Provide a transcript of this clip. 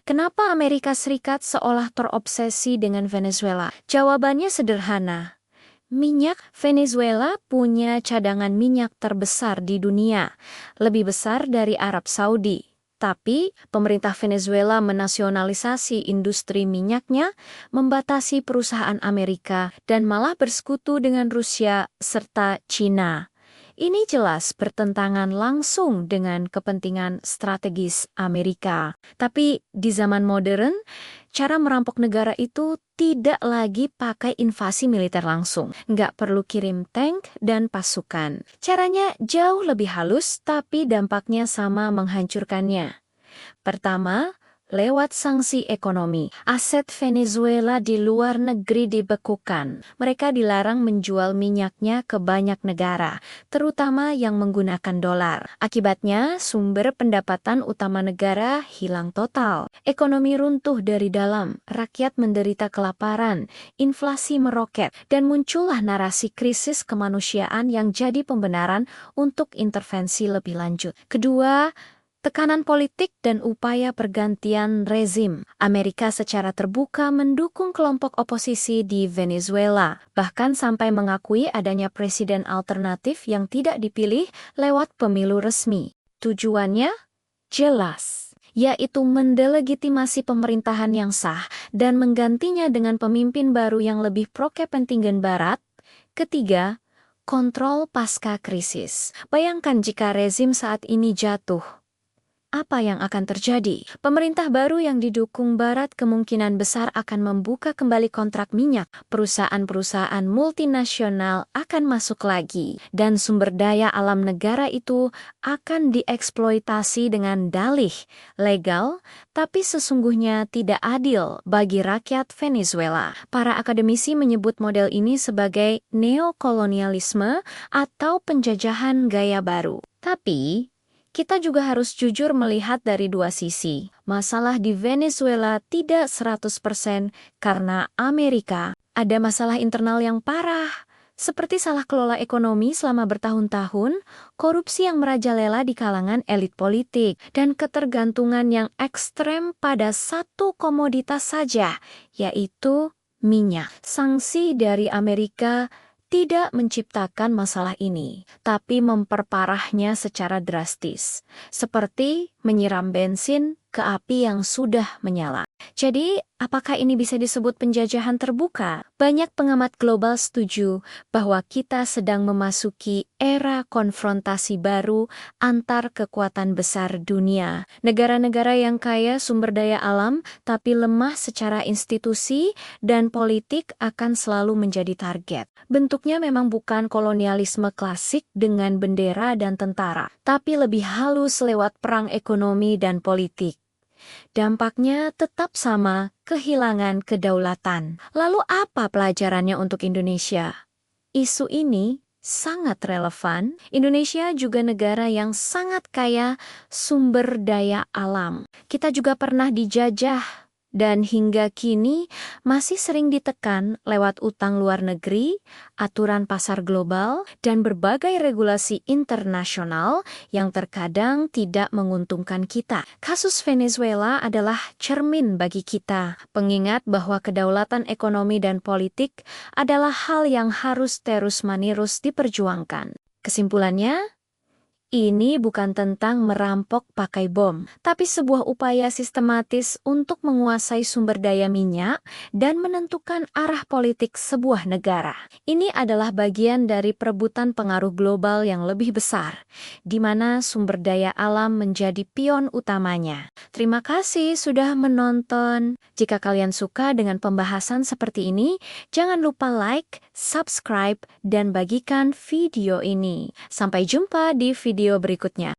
Kenapa Amerika Serikat seolah terobsesi dengan Venezuela? Jawabannya sederhana. Minyak Venezuela punya cadangan minyak terbesar di dunia, lebih besar dari Arab Saudi. Tapi, pemerintah Venezuela menasionalisasi industri minyaknya, membatasi perusahaan Amerika, dan malah bersekutu dengan Rusia serta Cina. Ini jelas bertentangan langsung dengan kepentingan strategis Amerika. Tapi di zaman modern, cara merampok negara itu tidak lagi pakai invasi militer langsung. Nggak perlu kirim tank dan pasukan. Caranya jauh lebih halus, tapi dampaknya sama menghancurkannya. Pertama, lewat sanksi ekonomi. Aset Venezuela di luar negeri dibekukan. Mereka dilarang menjual minyaknya ke banyak negara, terutama yang menggunakan dolar. Akibatnya, sumber pendapatan utama negara hilang total. Ekonomi runtuh dari dalam, rakyat menderita kelaparan, inflasi meroket, dan muncullah narasi krisis kemanusiaan yang jadi pembenaran untuk intervensi lebih lanjut. Kedua, tekanan politik dan upaya pergantian rezim. Amerika secara terbuka mendukung kelompok oposisi di Venezuela, bahkan sampai mengakui adanya presiden alternatif yang tidak dipilih lewat pemilu resmi. Tujuannya jelas, yaitu mendelegitimasi pemerintahan yang sah dan menggantinya dengan pemimpin baru yang lebih pro-kepentingan Barat. Ketiga, kontrol pasca krisis. Bayangkan jika rezim saat ini jatuh. Apa yang akan terjadi? Pemerintah baru yang didukung Barat kemungkinan besar akan membuka kembali kontrak minyak. Perusahaan-perusahaan multinasional akan masuk lagi, dan sumber daya alam negara itu akan dieksploitasi dengan dalih legal, tapi sesungguhnya tidak adil bagi rakyat Venezuela. Para akademisi menyebut model ini sebagai neokolonialisme atau penjajahan gaya baru. Tapi kita juga harus jujur melihat dari dua sisi. Masalah di Venezuela tidak 100% karena Amerika. Ada masalah internal yang parah, seperti salah kelola ekonomi selama bertahun-tahun, korupsi yang merajalela di kalangan elit politik, dan ketergantungan yang ekstrem pada satu komoditas saja, yaitu minyak. Sanksi dari Amerika tidak menciptakan masalah ini, tapi memperparahnya secara drastis, seperti menyiram bensin ke api yang sudah menyala. Jadi, apakah ini bisa disebut penjajahan terbuka? Banyak pengamat global setuju bahwa kita sedang memasuki era konfrontasi baru antar kekuatan besar dunia. Negara-negara yang kaya sumber daya alam tapi lemah secara institusi dan politik akan selalu menjadi target. Bentuknya memang bukan kolonialisme klasik dengan bendera dan tentara, tapi lebih halus lewat perang ekonomi dan politik. Dampaknya tetap sama, kehilangan kedaulatan. Lalu apa pelajarannya untuk Indonesia? Isu ini sangat relevan. Indonesia juga negara yang sangat kaya sumber daya alam. Kita juga pernah dijajah dan hingga kini masih sering ditekan lewat utang luar negeri, aturan pasar global, dan berbagai regulasi internasional yang terkadang tidak menguntungkan kita. Kasus Venezuela adalah cermin bagi kita, pengingat bahwa kedaulatan ekonomi dan politik adalah hal yang harus terus-menerus diperjuangkan. Kesimpulannya, ini bukan tentang merampok pakai bom, tapi sebuah upaya sistematis untuk menguasai sumber daya minyak dan menentukan arah politik sebuah negara. Ini adalah bagian dari perebutan pengaruh global yang lebih besar, di mana sumber daya alam menjadi pion utamanya. Terima kasih sudah menonton. Jika kalian suka dengan pembahasan seperti ini, jangan lupa like, subscribe, dan bagikan video ini. Sampai jumpa di video berikutnya.